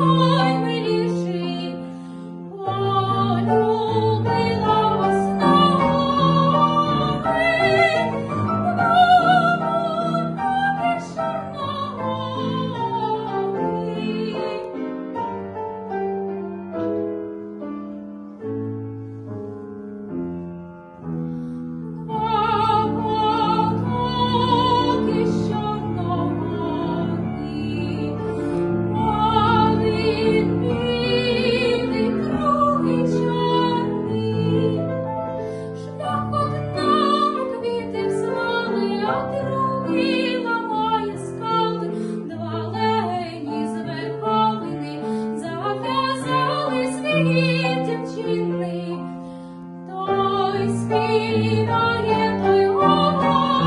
наймиліший, полюбила основи, той співає, той говорить,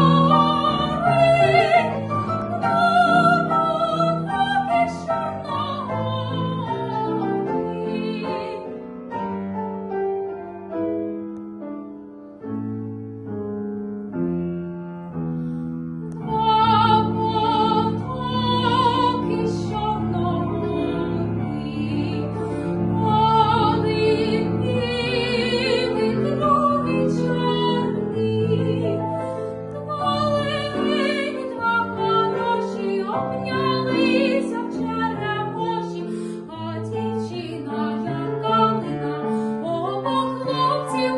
поки що новий. Поки що новий, один білий, другий чорний, два легені, два хороші, обнялися в черемоші, а дівчина, як калина, обох хлопців